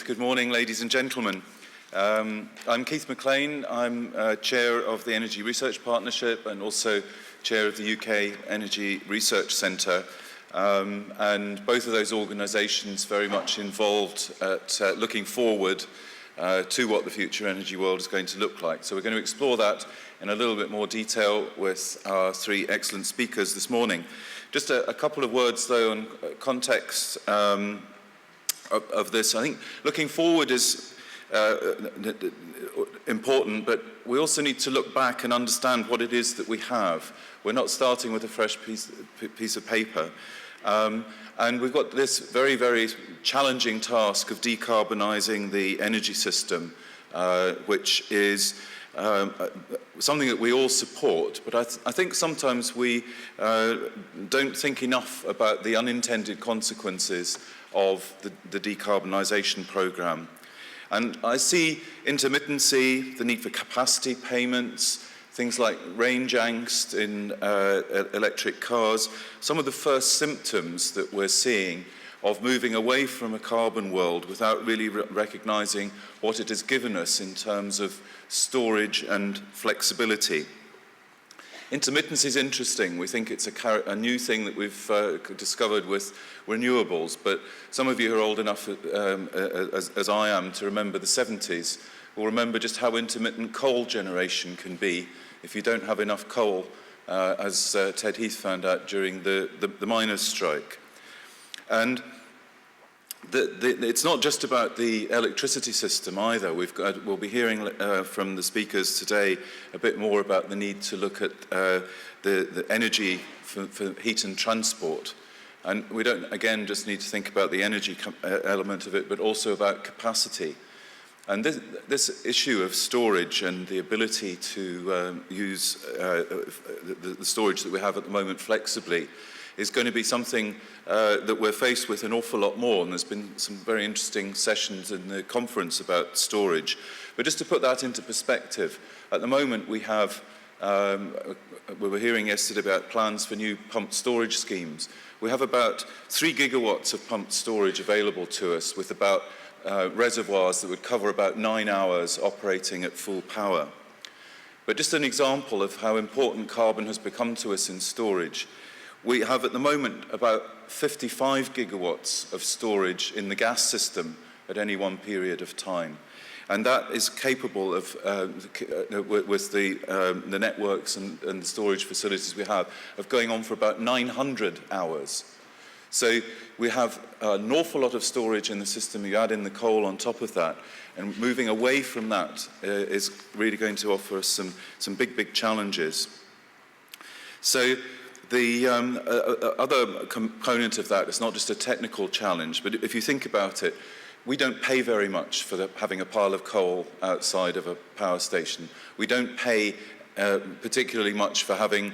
Good morning, ladies and gentlemen. I'm Keith McLean. I'm Chair of the Energy Research Partnership and also Chair of the UK Energy Research Centre. And both of those organisations very much involved at looking forward to what the future energy world is going to look like. So we're going to explore that in a little bit more detail with our three excellent speakers this morning. Just a couple of words, though, on context of this. I think looking forward is important, but we also need to look back and understand what it is that we have. We're not starting with a fresh piece of paper. And we've got this very, very challenging task of decarbonising the energy system, which is something that we all support, but I think sometimes we don't think enough about the unintended consequences of the decarbonisation programme. And I see intermittency, the need for capacity payments, things like range angst in electric cars, some of the first symptoms that we're seeing of moving away from a carbon world without really recognising what it has given us in terms of storage and flexibility. Intermittency is interesting. We think it's a new thing that we've discovered with renewables, but some of you who are old enough as I am to remember the 70s will remember just how intermittent coal generation can be if you don't have enough coal, as Ted Heath found out during the miners' strike. And it's not just about the electricity system either. We'll be hearing from the speakers today a bit more about the need to look at the energy for heat and transport. And we don't, again, just need to think about the energy element of it, but also about capacity. And this issue of storage and the ability to use the storage that we have at the moment flexibly is going to be something that we're faced with an awful lot more, and there's been some very interesting sessions in the conference about storage. But just to put that into perspective, at the moment we have, we were hearing yesterday about plans for new pumped storage schemes. We have about 3 gigawatts of pumped storage available to us with about reservoirs that would cover about 9 hours operating at full power. But just an example of how important carbon has become to us in storage. We have at the moment about 55 gigawatts of storage in the gas system at any one period of time. And that is capable of, with the networks and the storage facilities we have, of going on for about 900 hours. So we have an awful lot of storage in the system. You add in the coal on top of that, and moving away from that is really going to offer us some big challenges. So the other component of that is not just a technical challenge, but if you think about it, we don't pay very much for having a pile of coal outside of a power station. We don't pay particularly much for having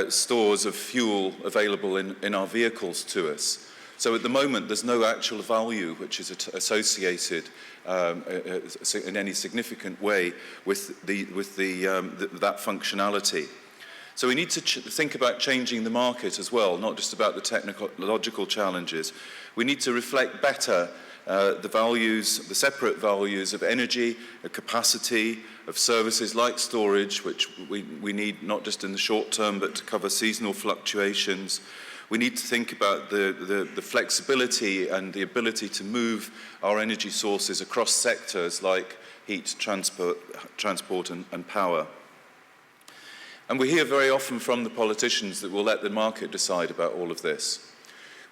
stores of fuel available in our vehicles to us. So at the moment, there's no actual value which is associated in any significant way with that functionality. So we need to think about changing the market as well, not just about the technological challenges. We need to reflect better the values, the separate values of energy, of capacity, of services like storage, which we need not just in the short term, but to cover seasonal fluctuations. We need to think about the flexibility and the ability to move our energy sources across sectors like heat, transport and power. And we hear very often from the politicians that we'll let the market decide about all of this.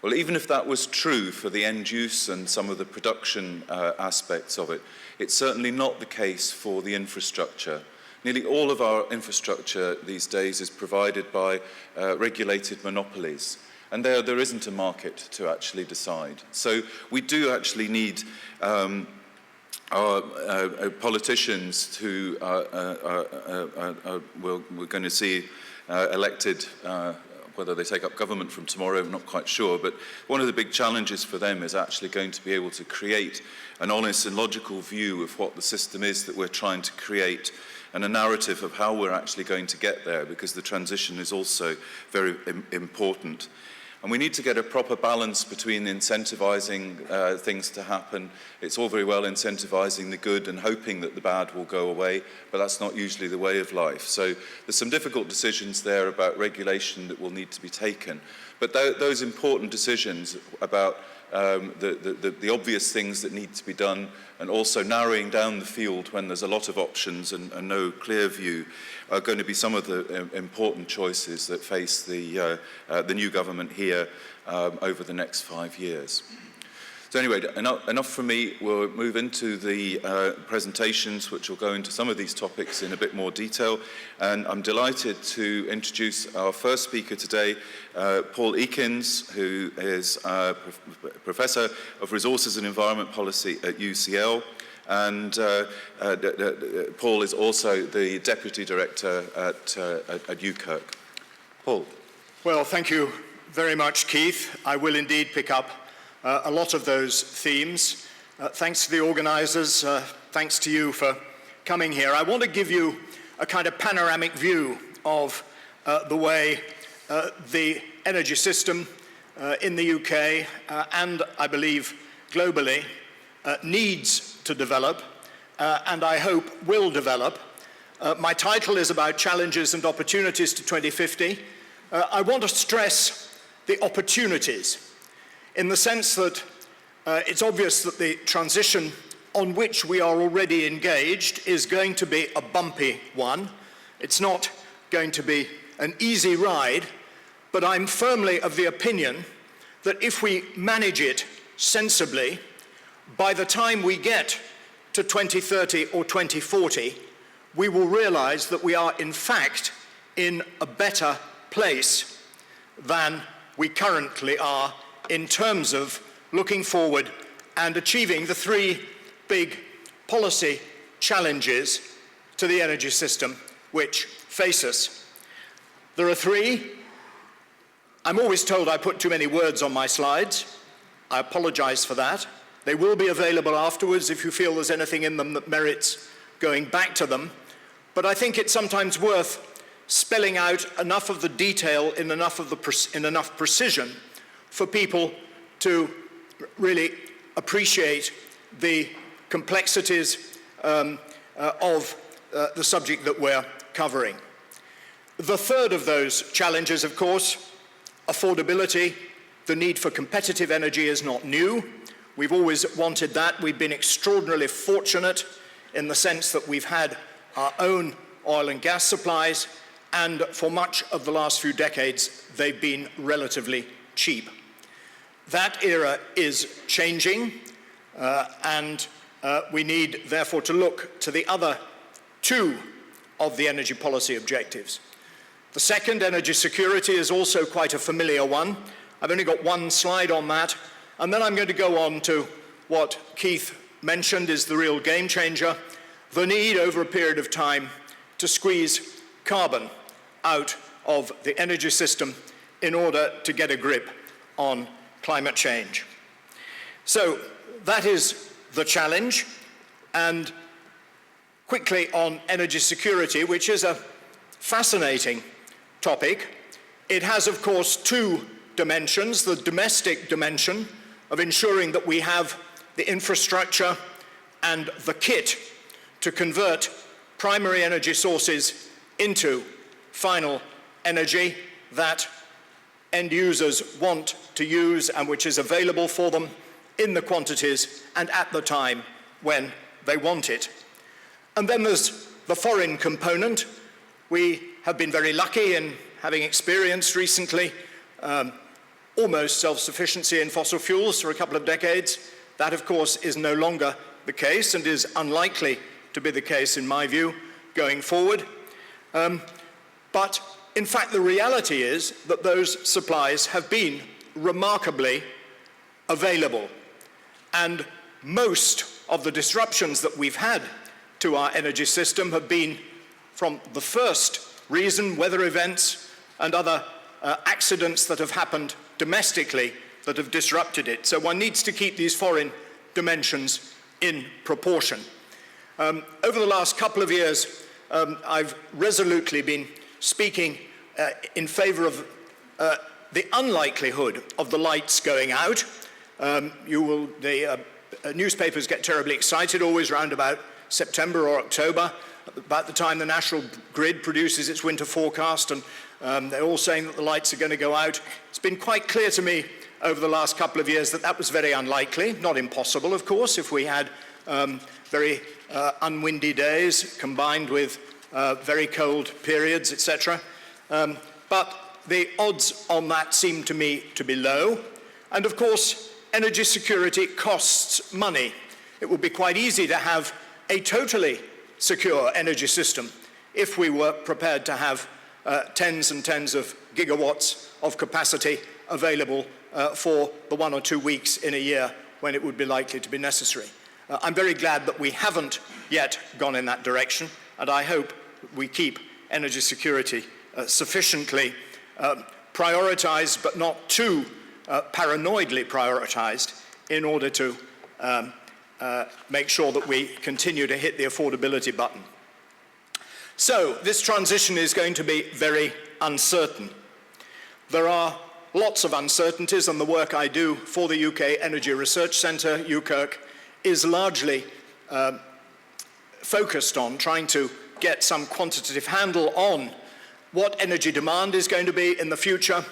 Well, even if that was true for the end use and some of the production aspects of it, it's certainly not the case for the infrastructure. Nearly all of our infrastructure these days is provided by regulated monopolies, and there isn't a market to actually decide. So we do actually need our politicians who we're going to see elected, whether they take up government from tomorrow, I'm not quite sure, but one of the big challenges for them is actually going to be able to create an honest and logical view of what the system is that we're trying to create, and a narrative of how we're actually going to get there, because the transition is also very important. And we need to get a proper balance between incentivizing things to happen. It's all very well incentivizing the good and hoping that the bad will go away, but that's not usually the way of life. So there's some difficult decisions there about regulation that will need to be taken. But those important decisions about the obvious things that need to be done, and also narrowing down the field when there's a lot of options and no clear view, are going to be some of the important choices that face the new government here over the next 5 years. So anyway, enough from me. We'll move into the presentations, which will go into some of these topics in a bit more detail. And I'm delighted to introduce our first speaker today, Paul Ekins, who is Professor of Resources and Environment Policy at UCL. And Paul is also the Deputy Director at UKirk. Paul. Well, thank you very much, Keith. I will indeed pick up a lot of those themes. Thanks to the organizers, thanks to you for coming here. I want to give you a kind of panoramic view of the way the energy system in the UK and I believe globally needs to develop and I hope will develop. My title is about challenges and opportunities to 2050. I want to stress the opportunities, in the sense that it's obvious that the transition on which we are already engaged is going to be a bumpy one. It's not going to be an easy ride, but I'm firmly of the opinion that if we manage it sensibly, by the time we get to 2030 or 2040, we will realize that we are in fact in a better place than we currently are in terms of looking forward and achieving the three big policy challenges to the energy system which face us. There are three. I'm always told I put too many words on my slides. I apologize for that. They will be available afterwards if you feel there's anything in them that merits going back to them. But I think it's sometimes worth spelling out enough of the detail in enough precision for people to really appreciate the complexities of the subject that we're covering. The third of those challenges, of course, affordability. The need for competitive energy is not new. We've always wanted that. We've been extraordinarily fortunate in the sense that we've had our own oil and gas supplies, and for much of the last few decades, they've been relatively cheap. That era is changing, and we need, therefore, to look to the other two of the energy policy objectives. The second, energy security, is also quite a familiar one. I've only got one slide on that, and then I'm going to go on to what Keith mentioned is the real game changer, the need over a period of time to squeeze carbon out of the energy system in order to get a grip on climate change. So that is the challenge. And quickly on energy security, which is a fascinating topic. It has, of course, two dimensions: the domestic dimension of ensuring that we have the infrastructure and the kit to convert primary energy sources into final energy that end users want to use and which is available for them in the quantities and at the time when they want it. And then there's the foreign component. We have been very lucky in having experienced recently almost self-sufficiency in fossil fuels for a couple of decades. That, of course, is no longer the case and is unlikely to be the case, in my view, going forward. But in fact, the reality is that those supplies have been remarkably available. And most of the disruptions that we've had to our energy system have been from the first reason, weather events and other accidents that have happened domestically that have disrupted it. So one needs to keep these foreign dimensions in proportion. Over the last couple of years, I've resolutely been speaking in favor of the unlikelihood of the lights going out. Newspapers get terribly excited always around about September or October, about the time the National Grid produces its winter forecast, and they're all saying that the lights are going to go out. It's been quite clear to me over the last couple of years that that was very unlikely, not impossible, of course, if we had very unwindy days combined with very cold periods, etc. But the odds on that seem to me to be low. And of course, energy security costs money. It would be quite easy to have a totally secure energy system if we were prepared to have tens and tens of gigawatts of capacity available for the 1 or 2 weeks in a year when it would be likely to be necessary. I'm very glad that we haven't yet gone in that direction, and I hope we keep energy security sufficiently prioritized, but not too paranoidly prioritized, in order to make sure that we continue to hit the affordability button. So this transition is going to be very uncertain. There are lots of uncertainties, and the work I do for the UK Energy Research Centre, UKERC, is largely focused on trying to get some quantitative handle on what energy demand is going to be in the future,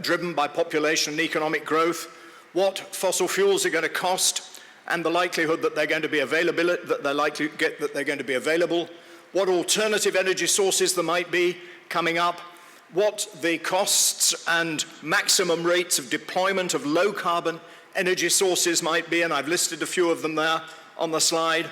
driven by population and economic growth, what fossil fuels are going to cost, and the likelihood that they're going to be available, what alternative energy sources there might be coming up, what the costs and maximum rates of deployment of low-carbon energy sources might be, and I've listed a few of them there on the slide.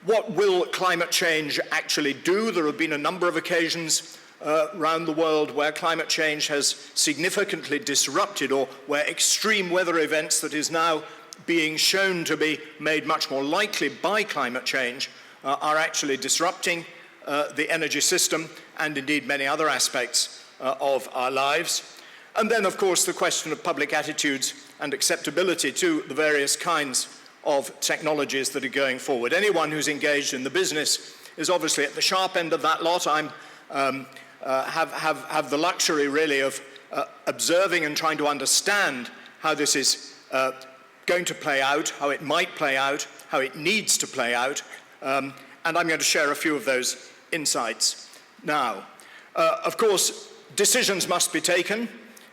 What will climate change actually do? There have been a number of occasions around the world where climate change has significantly disrupted, or where extreme weather events that is now being shown to be made much more likely by climate change are actually disrupting the energy system and indeed many other aspects of our lives. And then, of course, the question of public attitudes and acceptability to the various kinds of technologies that are going forward. Anyone who's engaged in the business is obviously at the sharp end of that lot. I have the luxury, really, of observing and trying to understand how this is going to play out, how it might play out, how it needs to play out, and I'm going to share a few of those insights now. Of course, decisions must be taken.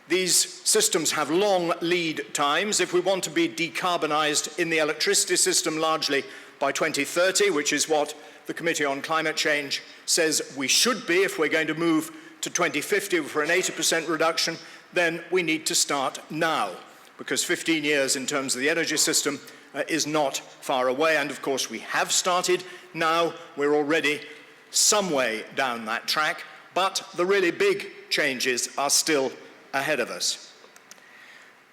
These systems have long lead times. If we want to be decarbonized in the electricity system largely by 2030, which is what the Committee on Climate Change says we should be if we're going to move to 2050 for an 80% reduction, then we need to start now, because 15 years in terms of the energy system is not far away. And of course, we have started now. We're already some way down that track, but the really big changes are still ahead of us.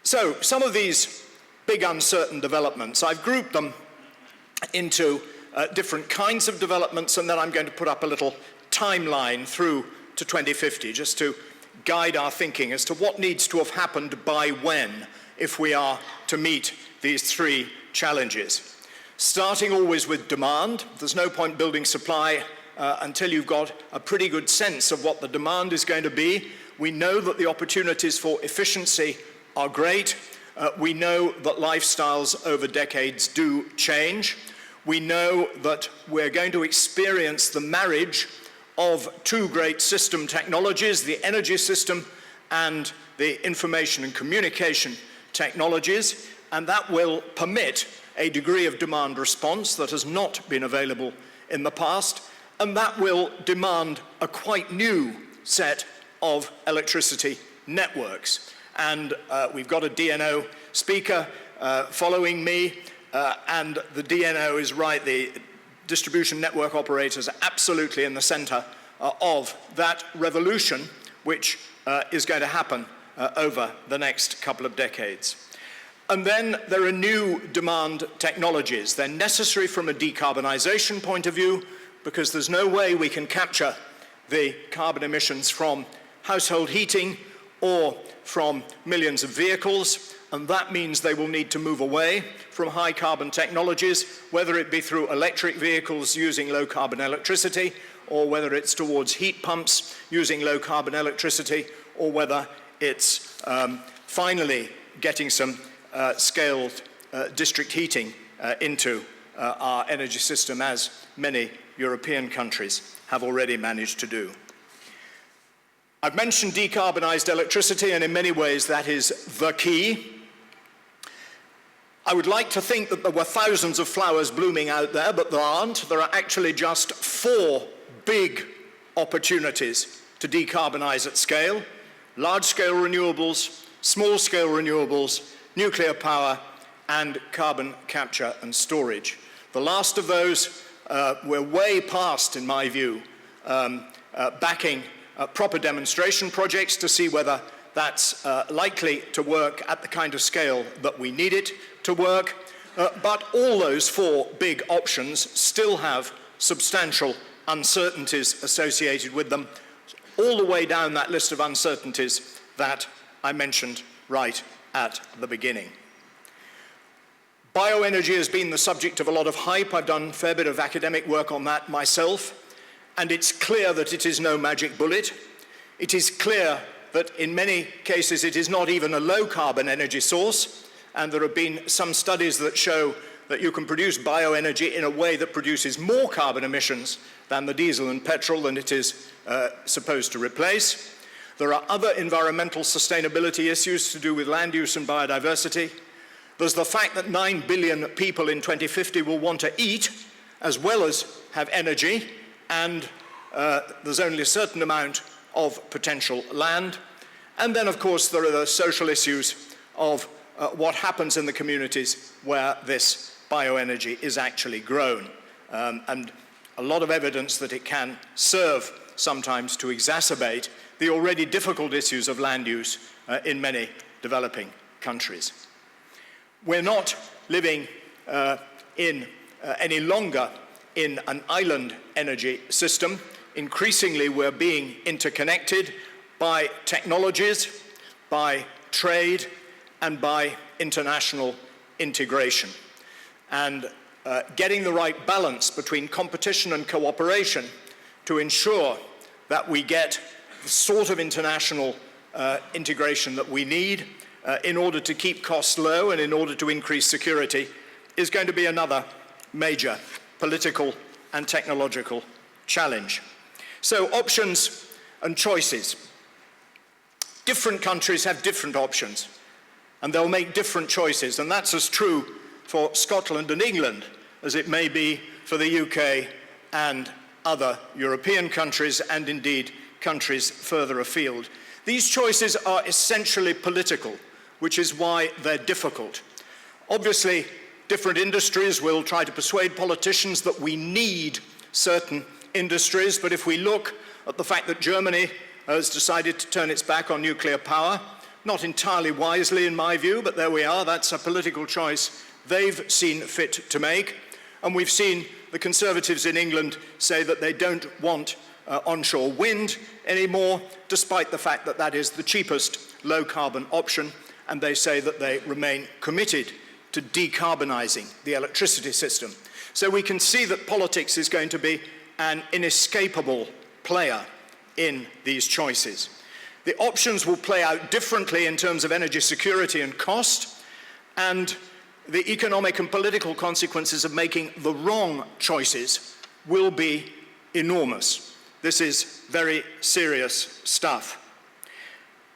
So some of these big uncertain developments, I've grouped them into different kinds of developments, and then I'm going to put up a little timeline through to 2050 just to guide our thinking as to what needs to have happened by when if we are to meet these three challenges. Starting always with demand. There's no point building supply until you've got a pretty good sense of what the demand is going to be. We know that the opportunities for efficiency are great. We know that lifestyles over decades do change. We know that we're going to experience the marriage of two great system technologies, the energy system and the information and communication technologies, and that will permit a degree of demand response that has not been available in the past, and that will demand a quite new set of electricity networks. And we've got a DNO speaker following me, and the DNO is right. The distribution network operators are absolutely in the center of that revolution, which is going to happen over the next couple of decades. And then there are new demand technologies. They're necessary from a decarbonization point of view, because there's no way we can capture the carbon emissions from household heating or from millions of vehicles, and that means they will need to move away from high carbon technologies, whether it be through electric vehicles using low carbon electricity, or whether it's towards heat pumps using low carbon electricity, or whether it's finally getting some scaled district heating into our energy system, as many European countries have already managed to do. I've mentioned decarbonized electricity, and in many ways that is the key. I would like to think that there were thousands of flowers blooming out there, but there aren't. There are actually just 4 big opportunities to decarbonize at scale: large-scale renewables, small-scale renewables, nuclear power, and carbon capture and storage. The last of those we're way past, in my view, backing proper demonstration projects to see whether that's likely to work at the kind of scale that we need it to work. But all those 4 big options still have substantial uncertainties associated with them, all the way down that list of uncertainties that I mentioned right at the beginning. Bioenergy has been the subject of a lot of hype. I've done a fair bit of academic work on that myself, and it's clear that it is no magic bullet. It is clear that in many cases it is not even a low-carbon energy source, and there have been some studies that show that you can produce bioenergy in a way that produces more carbon emissions than the diesel and petrol than it is supposed to replace. There are other environmental sustainability issues to do with land use and biodiversity. There's the fact that 9 billion people in 2050 will want to eat as well as have energy, and there's only a certain amount of potential land. And then, of course, there are the social issues of what happens in the communities where this bioenergy is actually grown, and a lot of evidence that it can serve sometimes to exacerbate the already difficult issues of land use in many developing countries. We're not living any longer in an island energy system. Increasingly, we're being interconnected by technologies, by trade, and by international integration. And getting the right balance between competition and cooperation to ensure that we get the sort of international integration that we need in order to keep costs low and in order to increase security is going to be another major political and technological challenge. So, options and choices. Different countries have different options, and they'll make different choices, and that's as true for Scotland and England as it may be for the UK and other European countries, and indeed countries further afield. These choices are essentially political, which is why they're difficult. Obviously, different industries will try to persuade politicians that we need certain industries, but if we look at the fact that Germany has decided to turn its back on nuclear power, not entirely wisely in my view, but there we are, that's a political choice they've seen fit to make. And we've seen the Conservatives in England say that they don't want onshore wind anymore, despite the fact that that is the cheapest low-carbon option, and they say that they remain committed to decarbonising the electricity system. So we can see that politics is going to be an inescapable player in these choices. The options will play out differently in terms of energy security and cost, and the economic and political consequences of making the wrong choices will be enormous. This is very serious stuff.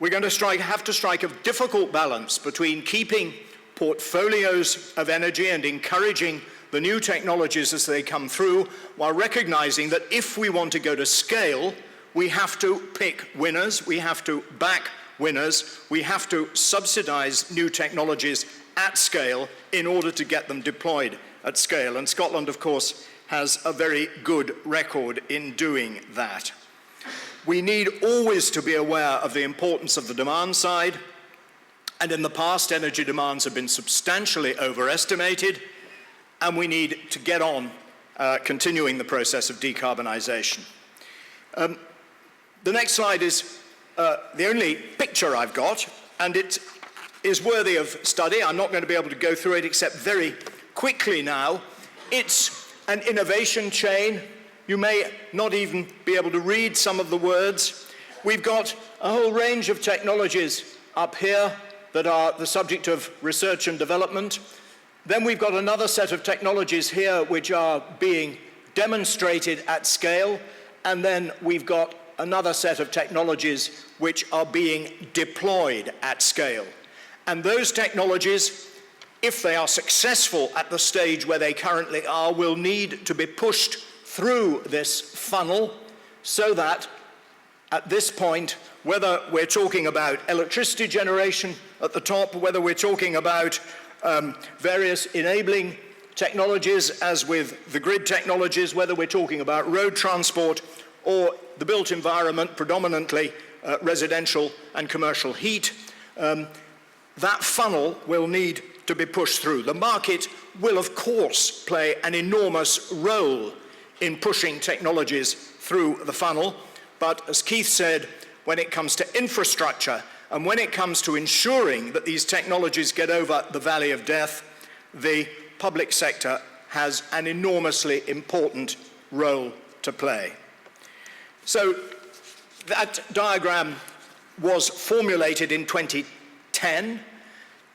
We're going to have to strike a difficult balance between keeping portfolios of energy and encouraging the new technologies as they come through, while recognizing that if we want to go to scale, we have to pick winners, we have to back winners, we have to subsidize new technologies at scale in order to get them deployed at scale. And Scotland, of course, has a very good record in doing that. We need always to be aware of the importance of the demand side, and in the past, energy demands have been substantially overestimated, and we need to get on continuing the process of decarbonisation. The next slide is the only picture I've got, and it is worthy of study. I'm not going to be able to go through it except very quickly now. It's an innovation chain. You may not even be able to read some of the words, We've got a whole range of technologies up here that are the subject of research and development. Then we've got another set of technologies here which are being demonstrated at scale, and then we've got another set of technologies which are being deployed at scale. And those technologies, if they are successful at the stage where they currently are, will need to be pushed through this funnel so that at this point, whether we're talking about electricity generation at the top, whether we're talking about various enabling technologies, as with the grid technologies, whether we're talking about road transport or the built environment, predominantly residential and commercial heat, that funnel will need to be pushed through. The market will, of course, play an enormous role in pushing technologies through the funnel, but as Keith said, when it comes to infrastructure and when it comes to ensuring that these technologies get over the valley of death, the public sector has an enormously important role to play. So that diagram was formulated in 2010.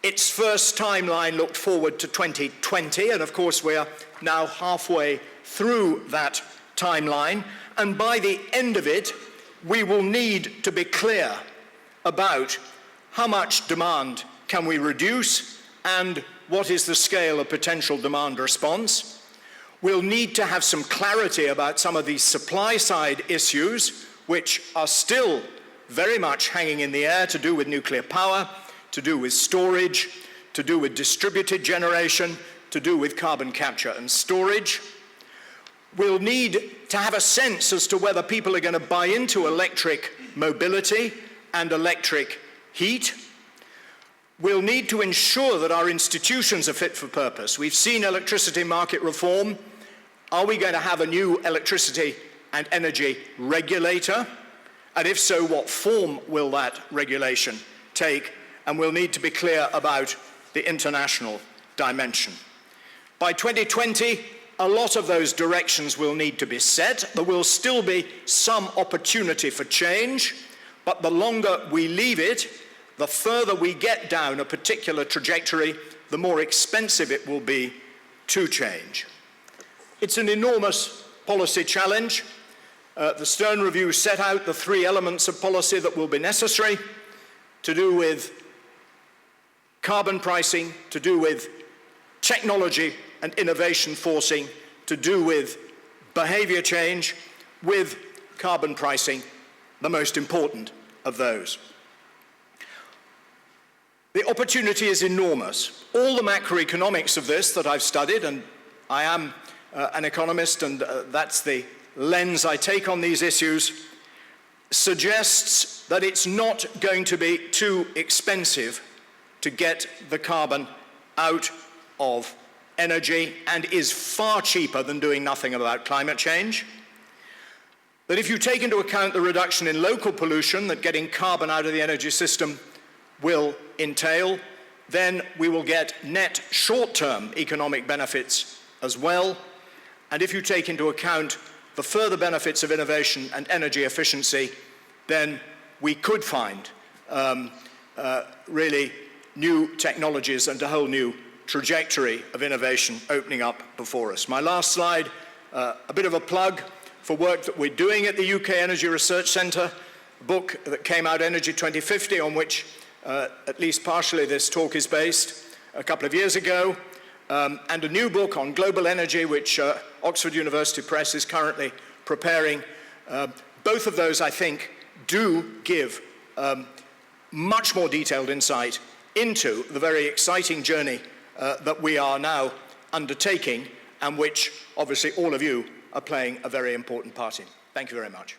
Its first timeline looked forward to 2020, and of course we are now halfway through that timeline, and by the end of it, we will need to be clear about how much demand can we reduce and what is the scale of potential demand response. We'll need to have some clarity about some of these supply-side issues, which are still very much hanging in the air, to do with nuclear power, to do with storage, to do with distributed generation, to do with carbon capture and storage. We'll need to have a sense as to whether people are going to buy into electric mobility and electric heat. We'll need to ensure that our institutions are fit for purpose. We've seen electricity market reform. Are we going to have a new electricity and energy regulator? And if so, what form will that regulation take? And we'll need to be clear about the international dimension. By 2020, a lot of those directions will need to be set. There will still be some opportunity for change, but the longer we leave it, the further we get down a particular trajectory, the more expensive it will be to change. It's an enormous policy challenge. The Stern Review set out the three elements of policy that will be necessary, to do with carbon pricing, to do with technology and innovation forcing, to do with behavior change, with carbon pricing, the most important of those. The opportunity is enormous. All the macroeconomics of this that I've studied, and I am an economist, and that's the lens I take on these issues, suggests that it's not going to be too expensive to get the carbon out of energy, and is far cheaper than doing nothing about climate change. That if you take into account the reduction in local pollution that getting carbon out of the energy system will entail, then we will get net short-term economic benefits as well. And if you take into account the further benefits of innovation and energy efficiency, then we could find really new technologies and a whole new trajectory of innovation opening up before us. My last slide, a bit of a plug for work that we're doing at the UK Energy Research Centre, a book that came out, Energy 2050, on which at least partially this talk is based, a couple of years ago, and a new book on global energy, which Oxford University Press is currently preparing. Both of those, I think, do give much more detailed insight into the very exciting journey that we are now undertaking, and which obviously all of you are playing a very important part in. Thank you very much.